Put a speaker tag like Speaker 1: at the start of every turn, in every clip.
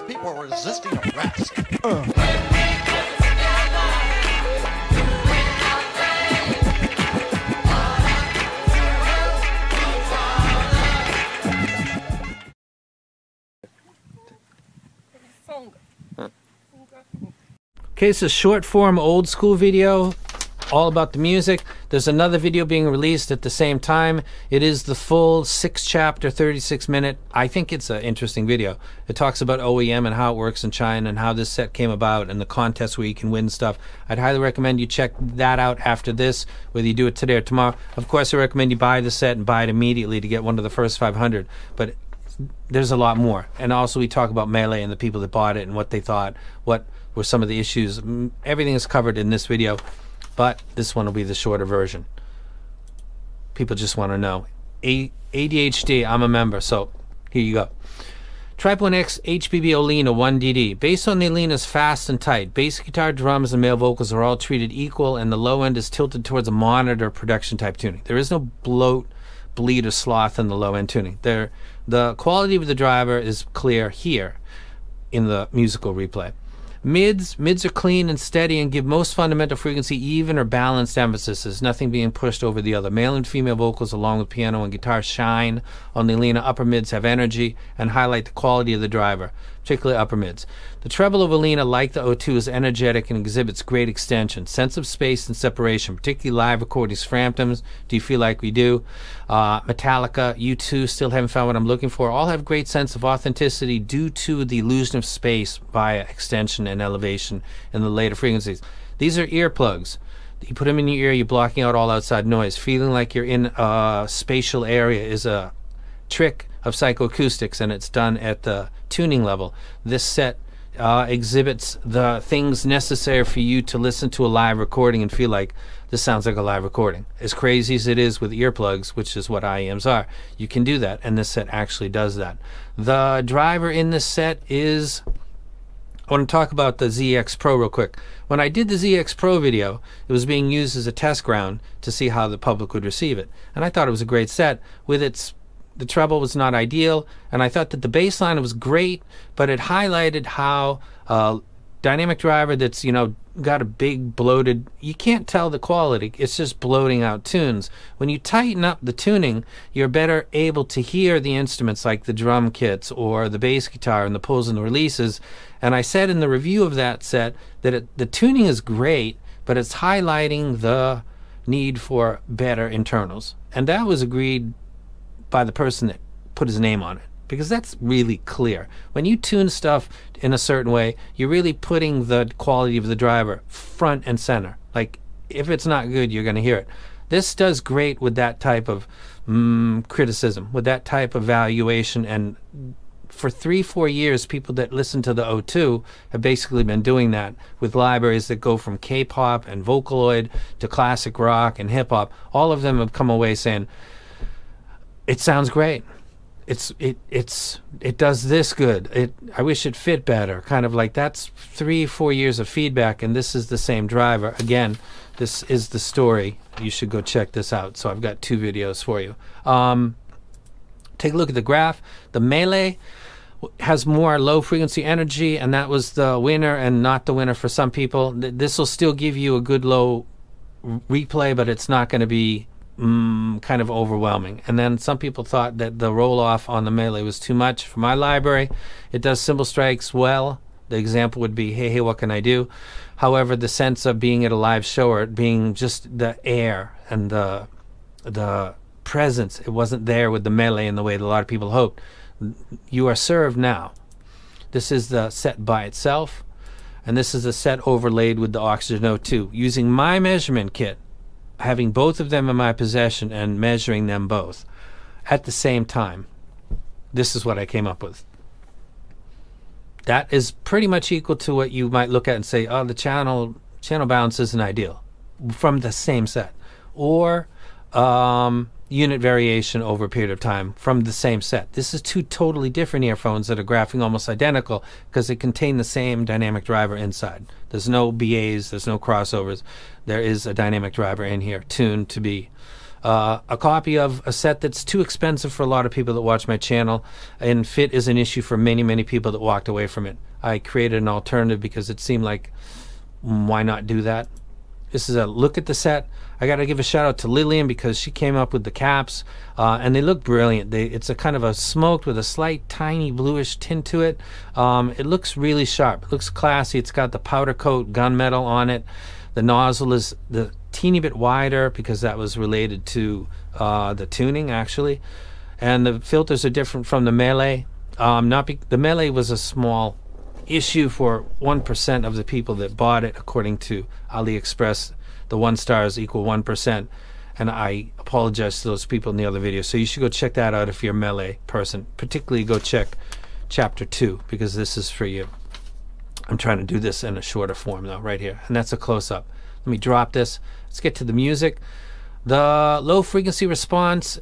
Speaker 1: people are resisting arrest.
Speaker 2: Okay, it's a short form old school video all about the music. There's another video being released at the same time. It is the full 6-chapter 36-minute. I think it's an interesting video. It talks about OEM and how it works in China and how this set came about and the contests where you can win stuff. I'd highly recommend you check that out after this, whether you do it today or tomorrow. Of course, I recommend you buy the set and buy it immediately to get one of the first 500, but there's a lot more. And also we talk about Melee and the people that bought it and what they thought, what were some of the issues. Everything is covered in this video, but this one will be the shorter version. People just want to know. ADHD, I'm a member, so here you go. Tripowin X HBB Olina 1DD. Based on the Olina's fast and tight, bass guitar, drums, and male vocals are all treated equal, and the low end is tilted towards a monitor production type tuning. There is no bloat, bleed, or sloth in the low end tuning. The quality of the driver is clear here in the musical replay. Mids are clean and steady and give most fundamental frequency even or balanced emphasis. There's nothing being pushed over the other. Male and female vocals along with piano and guitar shine on the Olina. Upper mids have energy and highlight the quality of the driver, particularly upper mids. The treble of Olina, like the O2, is energetic and exhibits great extension, sense of space and separation, particularly live recordings. Framptons, Do You Feel Like We Do, Metallica, U2, Still Haven't Found What I'm Looking For, all have great sense of authenticity due to the illusion of space via extension and elevation in the later frequencies. These are earplugs. You put them in your ear, you're blocking out all outside noise. Feeling like you're in a spatial area is a trick of psychoacoustics, and it's done at the tuning level. This set exhibits the things necessary for you to listen to a live recording and feel like this sounds like a live recording. As crazy as it is with earplugs, which is what IEMs are, you can do that, and this set actually does that. The driver in this set is... I want to talk about the ZX Pro real quick. When I did the ZX Pro video, it was being used as a test ground to see how the public would receive it. And I thought it was a great set. The treble was not ideal, and I thought that the bass line was great, but it highlighted how dynamic driver that's, you know, got a big bloated, you can't tell the quality, it's just bloating out tunes. When you tighten up the tuning, you're better able to hear the instruments like the drum kits or the bass guitar and the pulls and the releases. And I said in the review of that set that the tuning is great, but it's highlighting the need for better internals. And that was agreed by the person that put his name on it, because that's really clear. When you tune stuff in a certain way, you're really putting the quality of the driver front and center. Like, if it's not good, you're going to hear it. This does great with that type of criticism, with that type of valuation. And for 3-4 years, people that listen to the O2 have basically been doing that with libraries that go from K-pop and Vocaloid to classic rock and hip-hop. All of them have come away saying, it sounds great. It does this good. I wish it fit better. Kind of like, that's 3-4 years of feedback, and this is the same driver. Again, this is the story. You should go check this out. So I've got 2 videos for you. Take a look at the graph. The Melee has more low frequency energy, and that was the winner and not the winner for some people. This will still give you a good low replay, but it's not going to be kind of overwhelming. And then some people thought that the roll-off on the Melee was too much. For my library, it does cymbal strikes well. The example would be, hey, what can I do? However, the sense of being at a live show or it being just the air and the presence, it wasn't there with the Melee in the way that a lot of people hoped. You are served now. This is the set by itself, and this is a set overlaid with the Oxygen O2. Using my measurement kit, having both of them in my possession and measuring them both at the same time, this is what I came up with. That is pretty much equal to what you might look at and say, oh, the channel balance isn't ideal, from the same set. Or unit variation over a period of time from the same set. This is 2 totally different earphones that are graphing almost identical because they contain the same dynamic driver inside. There's no BAs, there's no crossovers. There is a dynamic driver in here tuned to be a copy of a set that's too expensive for a lot of people that watch my channel, and fit is an issue for many, many people that walked away from it. I created an alternative because it seemed like, why not do that? This is a look at the set. I got to give a shout out to Lillian because she came up with the caps, and they look brilliant. It's a kind of a smoked with a slight tiny bluish tint to it. It looks really sharp. It looks classy. It's got the powder coat gunmetal on it. The nozzle is the teeny bit wider because that was related to the tuning actually, and the filters are different from the Melee. The Melee was a small issue for 1% of the people that bought it, according to AliExpress. The 1 stars equal 1%, and I apologize to those people in the other video. So you should go check that out if you're a Melee person. Particularly go check chapter 2 because this is for you. I'm trying to do this in a shorter form though, right here, and that's a close-up. Let me drop this. Let's get to the music. The low frequency response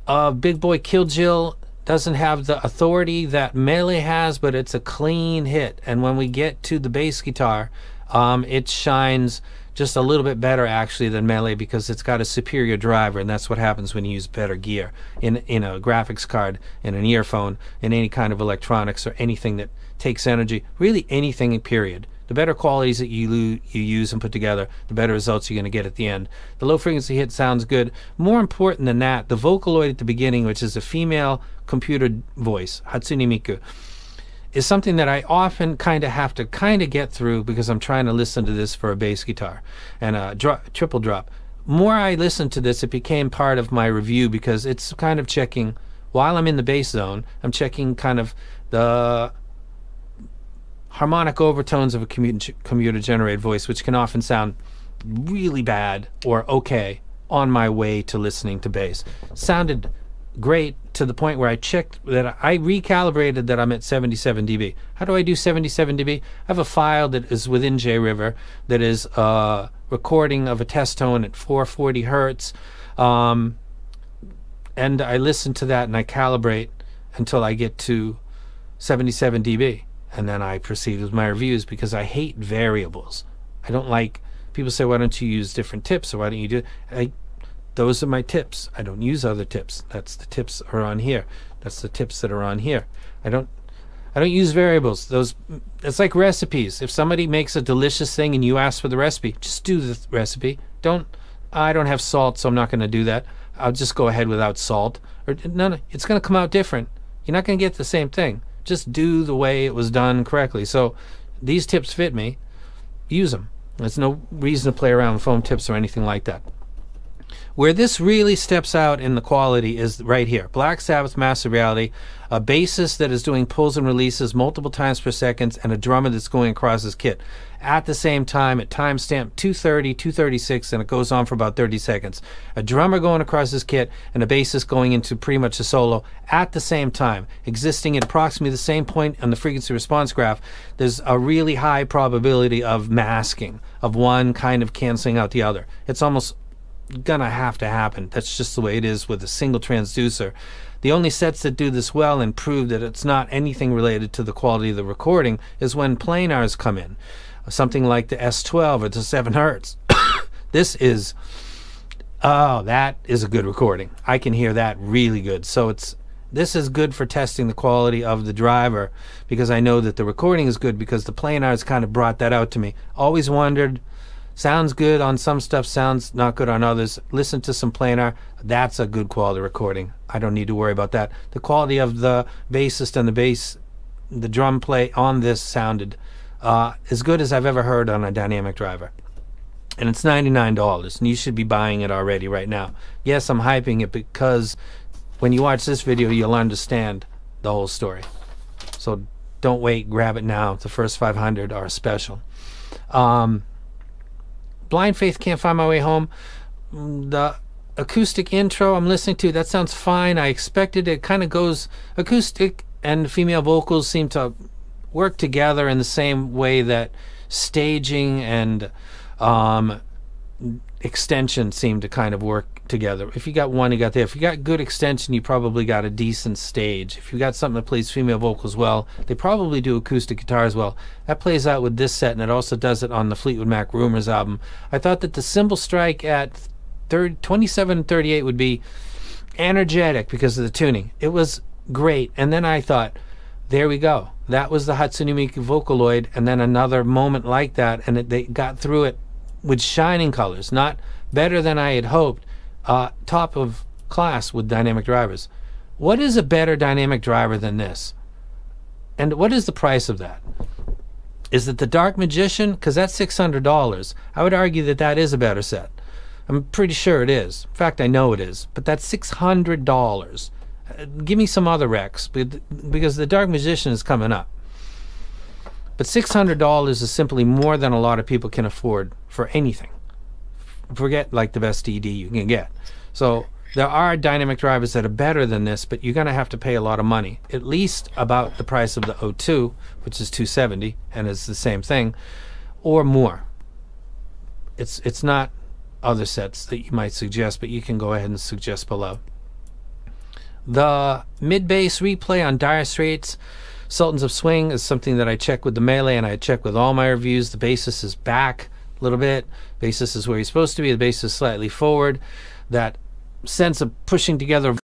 Speaker 2: of Big Boy Kill Jill doesn't have the authority that Melee has, but it's a clean hit. And when we get to the bass guitar, it shines just a little bit better actually than Melee because it's got a superior driver, and that's what happens when you use better gear in a graphics card, in an earphone, in any kind of electronics or anything that takes energy, really anything period. The better qualities that you use and put together, the better results you're going to get at the end. The low frequency hit sounds good. More important than that, the Vocaloid at the beginning, which is a female computer voice, Hatsune Miku, is something that I often have to get through because I'm trying to listen to this for a bass guitar and a triple drop. More I listened to this, it became part of my review because it's kind of checking, while I'm in the bass zone, I'm checking kind of the harmonic overtones of a computer-generated voice, which can often sound really bad or okay on my way to listening to bass. Sounded great to the point where I checked that I recalibrated that I'm at 77 dB. How do I do 77 dB? I have a file that is within JRiver that is a recording of a test tone at 440 hertz, and I listen to that and I calibrate until I get to 77 dB. And then I proceed with my reviews because I hate variables. I don't like, people say, why don't you use different tips, or why don't you do those are my tips. I don't use other tips. That's the tips are on here. That's the tips that are on here. I don't use variables. It's like recipes. If somebody makes a delicious thing and you ask for the recipe, just do the recipe. I don't have salt, so I'm not going to do that. I'll just go ahead without salt. Or no, it's going to come out different. You're not going to get the same thing. Just do the way it was done correctly. So these tips fit me. Use them. There's no reason to play around with foam tips or anything like that. Where this really steps out in the quality is right here. Black Sabbath Master Reality, a bassist that is doing pulls and releases multiple times per second, and a drummer that's going across his kit at the same time at timestamp 2:30, 2:36, and it goes on for about 30 seconds. A drummer going across his kit and a bassist going into pretty much a solo at the same time, existing at approximately the same point on the frequency response graph. There's a really high probability of masking, of one kind of canceling out the other. It's almost gonna have to happen. That's just the way it is with a single transducer. The only sets that do this well and prove that it's not anything related to the quality of the recording is when planars come in. Something like the S12 or the 7 Hertz. This is, oh, that is a good recording. I can hear that really good. So this is good for testing the quality of the driver because I know that the recording is good because the planars kind of brought that out to me. Always wondered, sounds good on some stuff, sounds not good on others. Listen to some planar. That's a good quality recording. I don't need to worry about that. The quality of the bassist and the drum play on this sounded as good as I've ever heard on a dynamic driver. And it's $99, and you should be buying it already right now. Yes, I'm hyping it because when you watch this video, you'll understand the whole story. So don't wait, grab it now. The first 500 are special. Blind Faith, Can't Find My Way Home. The acoustic intro I'm listening to, that sounds fine. I expected it. Kind of goes acoustic and female vocals seem to work together in the same way that staging and extension seem to kind of work together. If you got one, you got the other. If you got good extension, you probably got a decent stage. If you got something that plays female vocals well, they probably do acoustic guitar as well. That plays out with this set, and it also does it on the Fleetwood Mac Rumors album. I thought that the cymbal strike at 2738 would be energetic because of the tuning. It was great. And then I thought, there we go. That was the Hatsune Miku Vocaloid, and then another moment like that, and they got through it with shining colors. Not better than I had hoped. Top of class with dynamic drivers. What is a better dynamic driver than this? And what is the price of that? Is it the Dark Magician? Because that's $600. I would argue that that is a better set. I'm pretty sure it is. In fact, I know it is. But that's $600. Give me some other Rex, because the Dark Magician is coming up. But $600 is simply more than a lot of people can afford for anything. Forget like the best DD you can get. So there are dynamic drivers that are better than this, but you're going to have to pay a lot of money, at least about the price of the O2, which is $270, and it's the same thing, or more. It's not other sets that you might suggest, but you can go ahead and suggest below. The mid-bass replay on Dire Straits Sultans of Swing is something that I check with the Melee, and I check with all my reviews. The bassist is back a little bit. Bassist is where he's supposed to be. The bass is slightly forward. That sense of pushing together